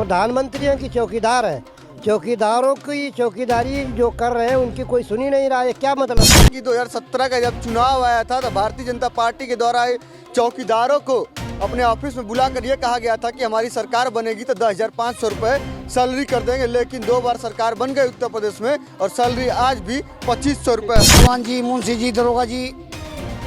प्रधानमंत्री हैं कि चौकीदार हैं। चौकीदारों की चौकीदारी जो कर रहे हैं उनकी कोई सुनी नहीं रहा है। क्या मतलब कि 2017 का जब चुनाव आया था तो भारतीय जनता पार्टी के द्वारा चौकीदारों को अपने ऑफिस में बुलाकर ये कहा गया था कि हमारी सरकार बनेगी तो 10,500 रुपये सैलरी कर देंगे, लेकिन 2 बार सरकार बन गई उत्तर प्रदेश में और सैलरी आज भी 2500 रुपये। भगवान जी, मुंशी जी, दरोगा जी,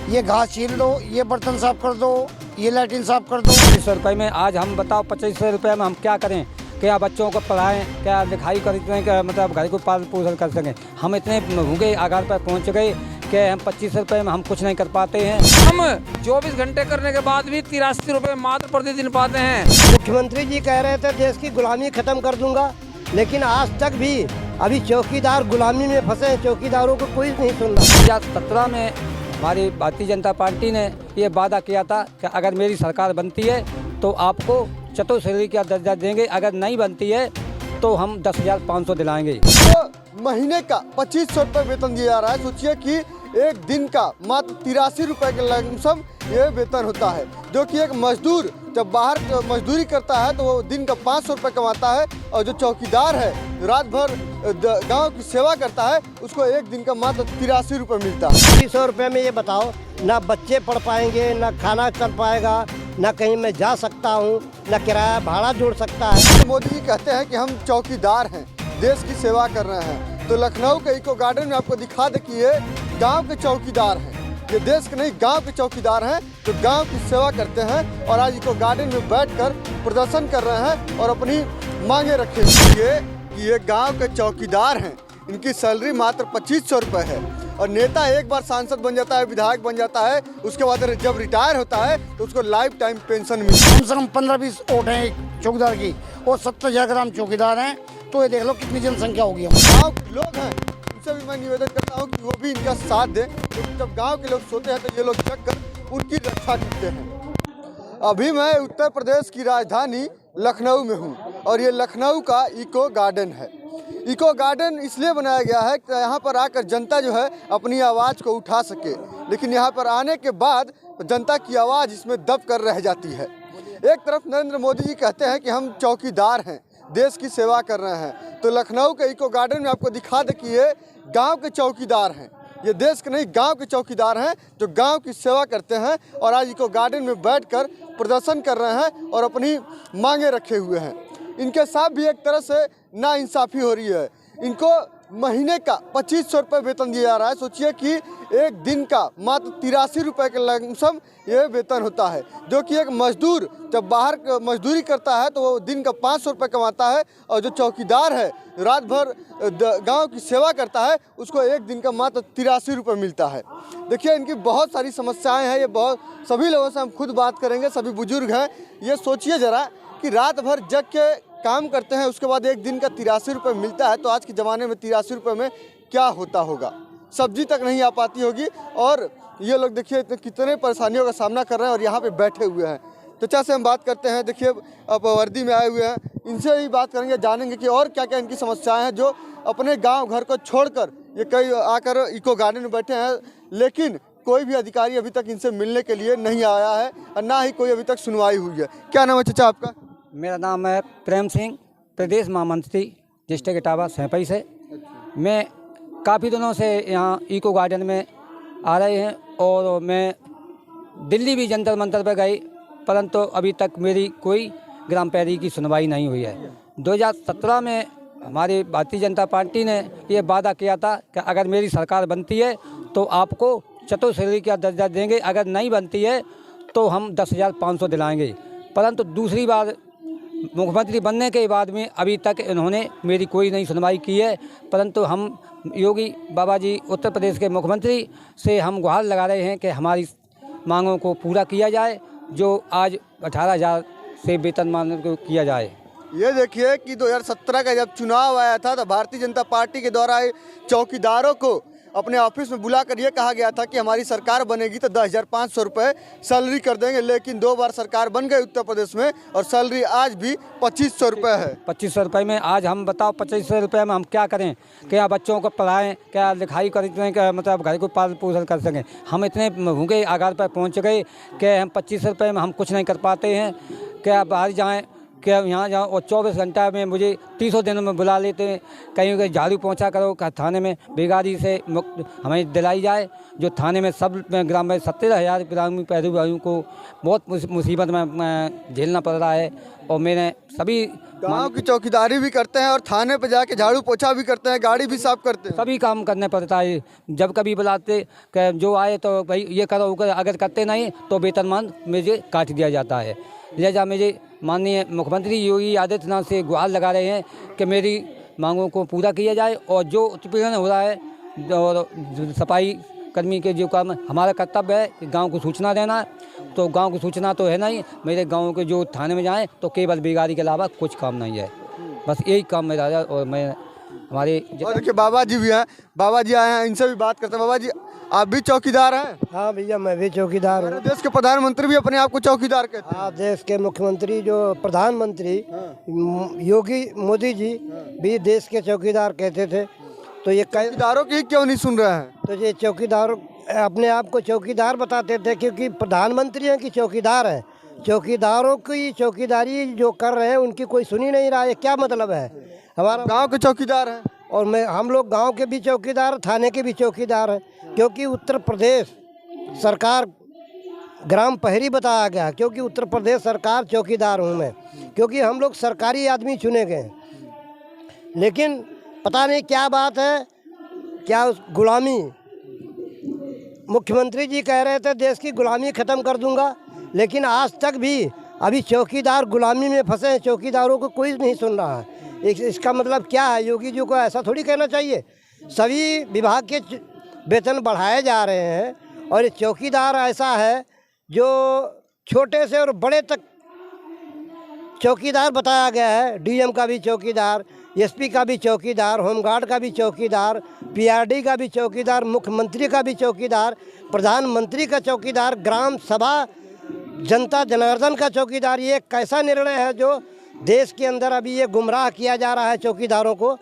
ये घास छील दो, ये बर्तन साफ कर दो, ये लैट्रिन साफ कर दो। 2500 रुपये में आज हम बताओ 2500 रुपये में हम क्या करें? क्या बच्चों को पढ़ाएं, क्या लिखाई करें, क्या मतलब घर को पालन पोषण कर सकें? हम इतने भूखे आगार पर पहुंच गए कि हम 25 रुपये में हम कुछ नहीं कर पाते हैं। हम 24 घंटे करने के बाद भी 83 रुपये मात्र प्रतिदिन पाते हैं। मुख्यमंत्री जी कह रहे थे देश की गुलामी खत्म कर दूंगा, लेकिन आज तक भी अभी चौकीदार गुलामी में फंसे हैं। चौकीदारों को कोई नहीं सुन रहा। 2017 में हमारी भारतीय जनता पार्टी ने ये वादा किया था कि अगर मेरी सरकार बनती है तो आपको चतुश्रेणी का दर्जा देंगे, अगर नहीं बनती है तो हम 10,500 दिलाएंगे। तो महीने का 2500 रुपये वेतन दिया जा रहा है। सोचिए कि एक दिन का मात्र 83 रुपये के लमसम ये वेतन होता है, जो कि एक मजदूर जब बाहर मजदूरी करता है तो वो दिन का 500 रुपये कमाता है, और जो चौकीदार है रात भर गांव की सेवा करता है उसको एक दिन का मात्र 83 रुपये मिलता है। 300 रुपये में ये बताओ, ना बच्चे पढ़ पाएंगे, ना खाना कर पाएगा, ना कहीं मैं जा सकता हूँ, ना किराया भाड़ा जोड़ सकता है। मोदी जी कहते हैं कि हम चौकीदार हैं, देश की सेवा कर रहे हैं। तो लखनऊ के इको गार्डन में आपको दिखा दे कि ये गांव के चौकीदार हैं, ये देश के नहीं गांव के चौकीदार हैं जो गांव की सेवा करते हैं और आज इको गार्डन में बैठकर प्रदर्शन कर रहे हैं और अपनी मांगे रखे हुए हैं कि ये गांव के चौकीदार हैं। इनकी सैलरी मात्र 2500 रुपये है, और नेता एक बार सांसद बन जाता है, विधायक बन जाता है, उसके बाद जब रिटायर होता है तो उसको लाइफ टाइम पेंशन मिलती है। कम से कम 15-20 वोट हैं एक चौकीदार की, और 70,000 ग्राम चौकीदार हैं, तो ये देख लो कितनी जनसंख्या होगी। गाँव के लोग हैं, उनसे भी मैं निवेदन करता हूँ कि वो भी इनका साथ दें, क्योंकि जब गाँव के लोग सोते हैं तो ये लोग जग कर उनकी रक्षा करते हैं। अभी मैं उत्तर प्रदेश की राजधानी लखनऊ में हूँ, और ये लखनऊ का इको गार्डन है। इको गार्डन इसलिए बनाया गया है कि यहाँ पर आकर जनता जो है अपनी आवाज़ को उठा सके, लेकिन यहाँ पर आने के बाद जनता की आवाज़ इसमें दब कर रह जाती है। एक तरफ नरेंद्र मोदी जी कहते हैं कि हम चौकीदार हैं, देश की सेवा कर रहे हैं, तो लखनऊ के इको गार्डन में आपको दिखा दे कि ये गांव के चौकीदार हैं, ये देश के नहीं गांव के चौकीदार हैं जो गांव की सेवा करते हैं और आज इको गार्डन में बैठकर प्रदर्शन कर रहे हैं और अपनी मांगे रखे हुए हैं। इनके साथ भी एक तरह से नाइंसाफ़ी हो रही है। इनको महीने का 2500 रुपये वेतन दिया जा रहा है। सोचिए कि एक दिन का मात्र 83 रुपये के लमसम ये वेतन होता है, जो कि एक मजदूर जब बाहर मजदूरी करता है तो वो दिन का 500 रुपये कमाता है, और जो चौकीदार है रात भर गांव की सेवा करता है उसको एक दिन का मात्र 83 रुपये मिलता है। देखिए इनकी बहुत सारी समस्याएं हैं। ये बहुत सभी लोगों से हम खुद बात करेंगे, सभी बुजुर्ग हैं। ये सोचिए ज़रा कि रात भर जग के काम करते हैं, उसके बाद एक दिन का 83 रुपये मिलता है, तो आज के ज़माने में 83 रुपये में क्या होता होगा? सब्जी तक नहीं आ पाती होगी। और ये लोग देखिए कितने परेशानियों का सामना कर रहे हैं और यहाँ पे बैठे हुए हैं। चचा से हम बात करते हैं, देखिए अब वर्दी में आए हुए हैं, इनसे ही बात करेंगे, जानेंगे कि और क्या क्या इनकी समस्याएं हैं, जो अपने गांव घर को छोड़कर ये कई आकर इको गार्डन में बैठे हैं, लेकिन कोई भी अधिकारी अभी तक इनसे मिलने के लिए नहीं आया है और ना ही कोई अभी तक सुनवाई हुई है। क्या नाम है चचा आपका? मेरा नाम है प्रेम सिंह, प्रदेश महामंत्री डिस्ट्रिक्ट इटावा सैंपई से। मैं काफ़ी दिनों से यहाँ इको गार्डन में आ रहे हैं, और मैं दिल्ली भी जंतर मंतर पर गई, परंतु अभी तक मेरी कोई ग्राम पैरी की सुनवाई नहीं हुई है। 2017 में हमारी भारतीय जनता पार्टी ने ये वादा किया था कि अगर मेरी सरकार बनती है तो आपको चतुश्रेणी का दर्जा देंगे, अगर नहीं बनती है तो हम 10,500 दिलाएंगे। परंतु दूसरी बार मुख्यमंत्री बनने के बाद में अभी तक इन्होंने मेरी कोई नहीं सुनवाई की है। परंतु हम योगी बाबा जी उत्तर प्रदेश के मुख्यमंत्री से हम गुहार लगा रहे हैं कि हमारी मांगों को पूरा किया जाए, जो आज 18,000 से वेतनमान को किया जाए। ये देखिए कि 2017 का जब चुनाव आया था तो भारतीय जनता पार्टी के द्वारा चौकीदारों को अपने ऑफिस में बुलाकर ये कहा गया था कि हमारी सरकार बनेगी तो 10,500 रुपये सैलरी कर देंगे, लेकिन 2 बार सरकार बन गई उत्तर प्रदेश में और सैलरी आज भी 2500 रुपये है। 2500 रुपये में आज हम बताओ 2500 रुपये में हम क्या करें? क्या बच्चों को पढ़ाएं, क्या लिखाई करें, क्या मतलब घर को पालन पोषण कर सकें? हम इतने भूखे आगार पर पहुंच गए कि हम 2500 रुपये में हम कुछ नहीं कर पाते हैं। क्या बाहर जाएँ, क्या यहाँ जाओ और 24 घंटा में मुझे 300 दिनों में बुला लेते हैं। कहीं कहीं झाड़ू पहुँचा करो थाने में बेगारी से मुक्त हमें दिलाई जाए। जो थाने में सब ग्राम में 70,000 ग्रामीण परिवारों को बहुत मुसीबत में झेलना पड़ रहा है। और मैंने सभी गांव की चौकीदारी भी करते हैं और थाने पे जाके झाड़ू पोछा भी करते हैं, गाड़ी भी साफ करते हैं। सभी काम करने पड़ता है। जब कभी बुलाते कि जो आए तो भाई ये करो वो करो, अगर करते नहीं तो वेतनमान मुझे काट दिया जाता है। लिहाजा मुझे माननीय मुख्यमंत्री योगी आदित्यनाथ से गुहार लगा रहे हैं कि मेरी मांगों को पूरा किया जाए। और जो उत्पीड़न हो रहा है और सफाई कर्मी के जो काम हमारा कर्तव्य है कि गांव को सूचना देना, तो गांव को सूचना तो है नहीं। मेरे गांव के जो थाने में जाएं तो केवल बेगारी के अलावा कुछ काम नहीं है। बस यही काम मेरा है। और मैं हमारे और देखिए बाबा जी भी हैं, बाबा जी आए हैं, इनसे भी बात करते हैं। बाबा जी आप भी चौकीदार हैं? हाँ भैया, मैं भी चौकीदार हूँ। देश के प्रधानमंत्री भी अपने आप को चौकीदार कहते हैं। हाँ, देश के मुख्यमंत्री जो प्रधानमंत्री योगी मोदी जी भी देश के चौकीदार कहते थे। तो ये चौकीदारों की क्यों नहीं सुन रहे हैं? तो ये चौकीदार अपने आप को चौकीदार बताते थे, क्योंकि प्रधानमंत्री हैं कि चौकीदार हैं। चौकीदारों की चौकीदारी जो कर रहे हैं उनकी कोई सुनी नहीं रहा है। क्या मतलब है? हमारा गांव के चौकीदार हैं और हम लोग गांव के भी चौकीदार, थाने के भी चौकीदार हैं। क्योंकि उत्तर प्रदेश सरकार ग्राम प्रहरी बताया गया, क्योंकि उत्तर प्रदेश सरकार चौकीदार हूँ मैं, क्योंकि हम लोग सरकारी आदमी चुने गए। लेकिन पता नहीं क्या बात है, क्या उस गुलामी, मुख्यमंत्री जी कह रहे थे देश की गुलामी ख़त्म कर दूंगा, लेकिन आज तक भी अभी चौकीदार गुलामी में फंसे हैं। चौकीदारों को कोई नहीं सुन रहा है। इसका मतलब क्या है? योगी जी को ऐसा थोड़ी कहना चाहिए। सभी विभाग के वेतन बढ़ाए जा रहे हैं और ये चौकीदार ऐसा है जो छोटे से और बड़े तक चौकीदार बताया गया है। डीएम का भी चौकीदार, एसपी का भी चौकीदार, होमगार्ड का भी चौकीदार, पीआरडी का भी चौकीदार, मुख्यमंत्री का भी चौकीदार, प्रधानमंत्री का चौकीदार, ग्राम सभा जनता जनार्दन का चौकीदार। ये कैसा निर्णय है जो देश के अंदर अभी ये गुमराह किया जा रहा है चौकीदारों को।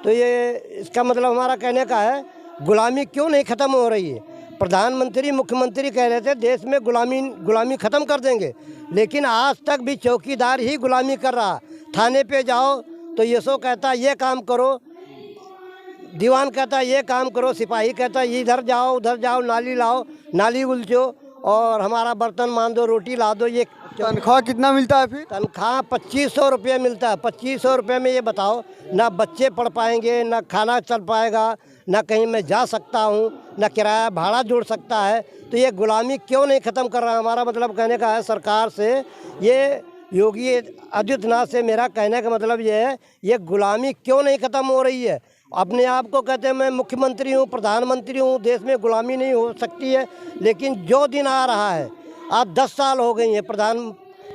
तो ये इसका मतलब हमारा कहने का है, गुलामी क्यों नहीं ख़त्म हो रही है? प्रधानमंत्री मुख्यमंत्री कह रहे थे देश में गुलामी ख़त्म कर देंगे, लेकिन आज तक भी चौकीदार ही गुलामी कर रहा। थाने पे जाओ तो यशो कहता ये काम करो, दीवान कहता ये काम करो, सिपाही कहता इधर जाओ उधर जाओ, नाली लाओ, नाली उलझो और हमारा बर्तन मान दो, रोटी ला दो। ये तनख्वाह कितना मिलता है फिर? तनख्वाह 2500 रुपये मिलता है। 2500 रुपये में ये बताओ, ना बच्चे पढ़ पाएंगे, ना खाना चल पाएगा, ना कहीं मैं जा सकता हूँ, ना किराया भाड़ा जुड़ सकता है। तो ये गुलामी क्यों नहीं ख़त्म कर रहा? हमारा मतलब कहने का है सरकार से, ये योगी आदित्यनाथ से मेरा कहने का मतलब ये है, ये गुलामी क्यों नहीं ख़त्म हो रही है? अपने आप को कहते हैं मैं मुख्यमंत्री हूँ, प्रधानमंत्री हूँ, देश में गुलामी नहीं हो सकती है। लेकिन जो दिन आ रहा है, आज 10 साल हो गई हैं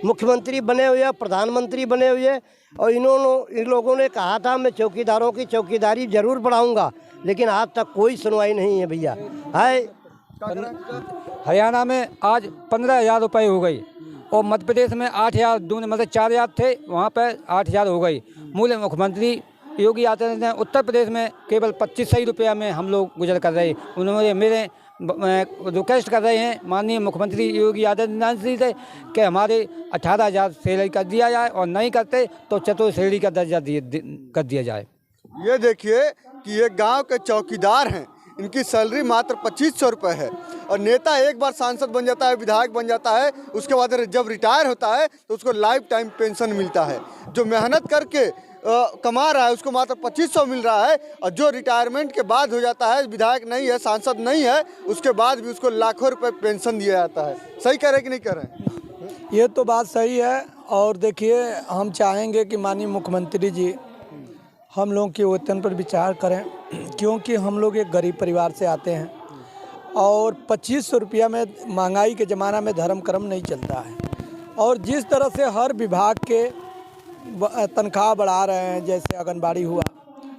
मुख्यमंत्री बने हुए, प्रधानमंत्री बने हुए, और इन लोगों ने कहा था मैं चौकीदारों की चौकीदारी ज़रूर बढ़ाऊंगा, लेकिन आज तक कोई सुनवाई नहीं है भैया। है हरियाणा में आज 15,000 रुपये हो गई और मध्य प्रदेश में 8,000, दोनों मतलब 4,000 थे, वहाँ पर 8,000 हो गई। मूल मुख्यमंत्री योगी आदित्यनाथ ने उत्तर प्रदेश में केवल 2500 रुपया में हम लोग गुजर कर रहे। उन्होंने मेरे रिक्वेस्ट कर रहे हैं माननीय मुख्यमंत्री योगी आदित्यनाथ जी से कि हमारे 18,000 सैलरी कर दिया जाए, और नहीं करते तो चतुर्थ श्रेणी का दर्जा कर दिया जाए। ये देखिए कि ये गांव के चौकीदार हैं, इनकी सैलरी मात्र 2500 रुपये है। और नेता एक बार सांसद बन जाता है, विधायक बन जाता है, उसके बाद जब रिटायर होता है तो उसको लाइफ टाइम पेंशन मिलता है। जो मेहनत करके कमा रहा है उसको मात्र 2500 मिल रहा है, और जो रिटायरमेंट के बाद हो जाता है, विधायक नहीं है, सांसद नहीं है, उसके बाद भी उसको लाखों रुपए पेंशन दिया जाता है। सही कह रहे कि नहीं कह रहे? ये तो बात सही है। और देखिए, हम चाहेंगे कि माननीय मुख्यमंत्री जी हम लोगों के वेतन पर विचार करें, क्योंकि हम लोग एक गरीब परिवार से आते हैं और 2500 रुपया में महंगाई के ज़माना में धर्म कर्म नहीं चलता है। और जिस तरह से हर विभाग के तनख्वाह बढ़ा रहे हैं, जैसे आंगनबाड़ी हुआ,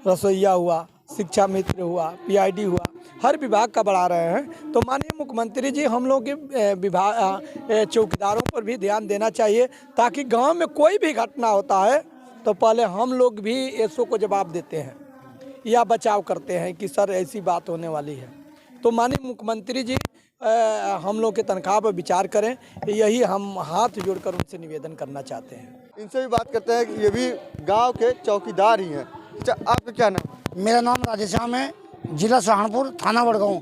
रसोईया हुआ, शिक्षा मित्र हुआ, पीआईडी हुआ, हर विभाग का बढ़ा रहे हैं, तो माननीय मुख्यमंत्री जी हम लोग के विभाग चौकीदारों पर भी ध्यान देना चाहिए, ताकि गांव में कोई भी घटना होता है तो पहले हम लोग भी एसओ को जवाब देते हैं या बचाव करते हैं कि सर ऐसी बात होने वाली है। तो माननीय मुख्यमंत्री जी हम लोग के तनख्वाह पर विचार करें, यही हम हाथ जोड़कर उनसे निवेदन करना चाहते हैं। इनसे भी बात करते हैं कि ये भी गांव के चौकीदार ही हैं। अच्छा, आपका क्या नाम है? मेरा नाम राधेश्याम है, जिला सहारनपुर, थाना वडगांव।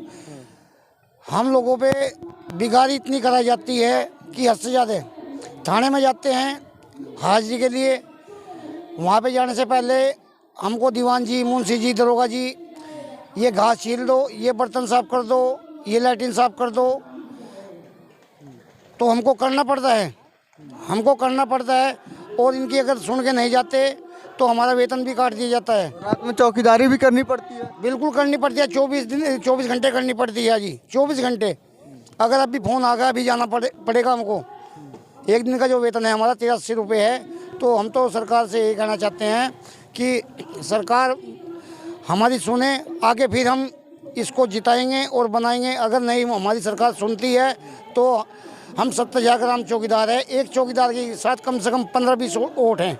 हम लोगों पे बिगाड़ी इतनी कराई जाती है कि हद से ज़्यादा। थाने में जाते हैं हाजिरी के लिए, वहाँ पे जाने से पहले हमको दीवान जी, मुंशी जी, दरोगा जी ये घास छील दो, ये बर्तन साफ कर दो, ये लैट्रिन साफ कर दो, तो हमको करना पड़ता है। और इनकी अगर सुन के नहीं जाते तो हमारा वेतन भी काट दिया जाता है। रात में चौकीदारी भी करनी पड़ती है? बिल्कुल करनी पड़ती है, 24 घंटे करनी पड़ती है जी, 24 घंटे। अगर अभी फ़ोन आ गया, अभी जाना पड़ेगा हमको। एक दिन का जो वेतन है हमारा 83 रुपये है। तो हम तो सरकार से यही कहना चाहते हैं कि सरकार हमारी सुने, आगे फिर हम इसको जिताएंगे और बनाएंगे। अगर नहीं हमारी सरकार सुनती है तो हम 70,000 ग्राम चौकीदार है, एक चौकीदार के साथ कम से कम 15-20 वोट हैं,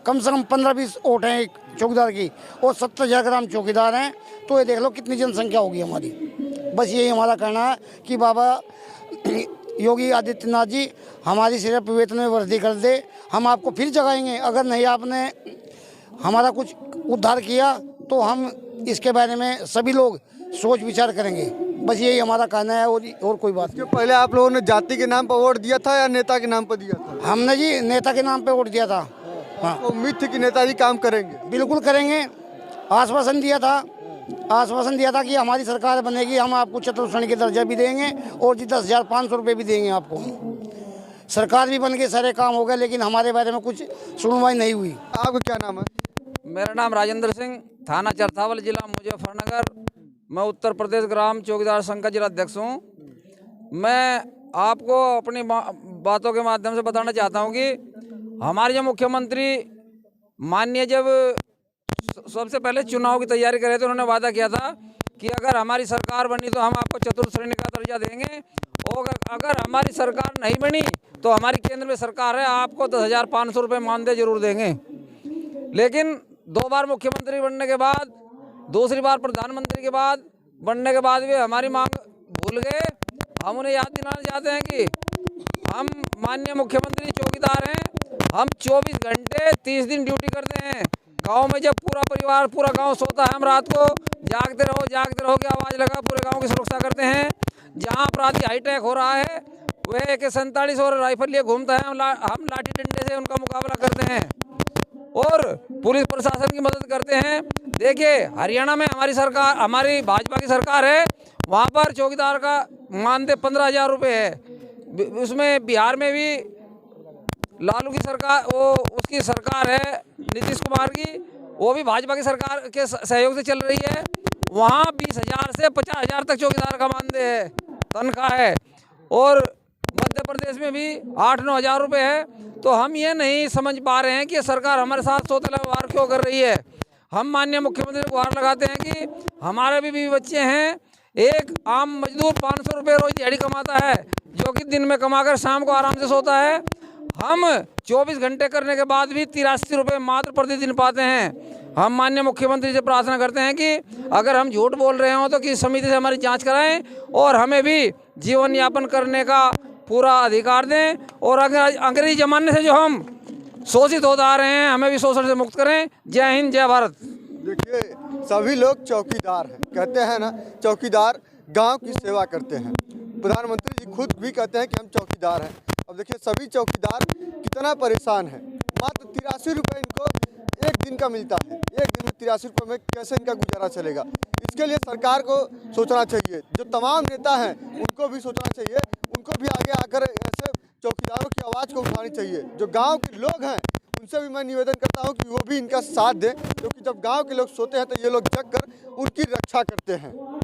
कम से कम 15-20 वोट हैं एक चौकीदार की, और 70,000 ग्राम चौकीदार हैं। तो ये देख लो कितनी जनसंख्या होगी हमारी। बस यही हमारा कहना है कि बाबा योगी आदित्यनाथ जी हमारी सिर्फ वेतन में वृद्धि कर दे, हम आपको फिर जगाएंगे। अगर नहीं आपने हमारा कुछ उद्धार किया तो हम इसके बारे में सभी लोग सोच विचार करेंगे। बस यही हमारा कहना है, और कोई बात नहीं। पहले आप लोगों ने जाति के नाम पर वोट दिया था या नेता के नाम पर दिया था? हमने जी नेता के नाम पे वोट दिया था। हाँ, तो उम्मीद थी कि नेताजी काम करेंगे? बिल्कुल करेंगे। आश्वासन दिया था कि हमारी सरकार बनेगी, हम आपको चतुर्श्रेणी का दर्जा भी देंगे और जी 10,500 रुपये भी देंगे आपको। सरकार भी बन के सारे काम हो गए, लेकिन हमारे बारे में कुछ सुनवाई नहीं हुई। आपका क्या नाम है? मेरा नाम राजेंद्र सिंह, थाना चरथावल, जिला मुजफ्फरनगर। मैं उत्तर प्रदेश ग्राम चौकीदार संघ का जिला अध्यक्ष हूँ। मैं आपको अपनी बातों के माध्यम से बताना चाहता हूँ कि हमारे जो मुख्यमंत्री माननीय जब सबसे पहले चुनाव की तैयारी करे तो उन्होंने वादा किया था कि अगर हमारी सरकार बनी तो हम आपको चतुर्श्रेणी का दर्जा देंगे, और अगर हमारी सरकार नहीं बनी तो हमारी केंद्र में सरकार है, आपको 10,500 रुपये मानदेय जरूर देंगे। लेकिन 2 बार मुख्यमंत्री बनने के बाद, दूसरी बार प्रधानमंत्री के बाद बनने के बाद वे हमारी मांग भूल गए। हम उन्हें याद दिलाना चाहते हैं कि हम माननीय मुख्यमंत्री चौकीदार हैं, हम 24 घंटे 30 दिन ड्यूटी करते हैं। गांव में जब पूरा परिवार, पूरा गांव सोता है, हम रात को जागते रहो की आवाज़ लगा पूरे गांव की सुरक्षा करते हैं। जहां अपराधी हाईटेक हो रहा है वह AK-47 और राइफल लिए घूमता है, हम लाठी डंडे से उनका मुकाबला करते हैं और पुलिस प्रशासन की मदद करते हैं। देखिए, हरियाणा में हमारी सरकार, हमारी भाजपा की सरकार है, वहाँ पर चौकीदार का मानदेय 15,000 रुपये है। उसमें बिहार में भी लालू की सरकार, वो उसकी सरकार है नीतीश कुमार की, वो भी भाजपा की सरकार के सहयोग से चल रही है। वहाँ 20,000 से 50,000 तक चौकीदार का मानदेय है, तनख्वाह है। और मध्य प्रदेश में भी 8-9 हज़ार रुपये है। तो हम ये नहीं समझ पा रहे हैं कि सरकार हमारे साथ सौतेला व्यवहार क्यों कर रही है। हम माननीय मुख्यमंत्री को गुहार लगाते हैं कि हमारे भी बच्चे हैं। एक आम मजदूर 500 रुपये रोज दिहाड़ी कमाता है, जो कि दिन में कमाकर शाम को आराम से सोता है। हम 24 घंटे करने के बाद भी 83 रुपये मात्र प्रतिदिन पाते हैं। हम माननीय मुख्यमंत्री से प्रार्थना करते हैं कि अगर हम झूठ बोल रहे हों तो कि समिति से हमारी जांच कराएं और हमें भी जीवन यापन करने का पूरा अधिकार दें। और अगर अंग्रेजी जमाने से जो हम शोषित होते आ रहे हैं, हमें भी शोषण से मुक्त करें। जय हिंद, जय भारत। देखिए, सभी लोग चौकीदार हैं, कहते हैं ना, चौकीदार गांव की सेवा करते हैं। प्रधानमंत्री जी खुद भी कहते हैं कि हम चौकीदार हैं। अब देखिए, सभी चौकीदार कितना परेशान है। मात्र 83 रुपये इनको एक दिन का मिलता है। एक दिन में 83 रुपये में कैसे इनका गुजारा चलेगा? इसके लिए सरकार को सोचना चाहिए। जो तमाम नेता हैं उनको भी सोचना चाहिए, उनको भी आगे आकर ऐसे चौकीदारों की आवाज़ को उठानी चाहिए। जो गांव के लोग हैं उनसे भी मैं निवेदन करता हूं कि वो भी इनका साथ दें, क्योंकि जब गांव के लोग सोते हैं तो ये लोग जग कर उनकी रक्षा करते हैं।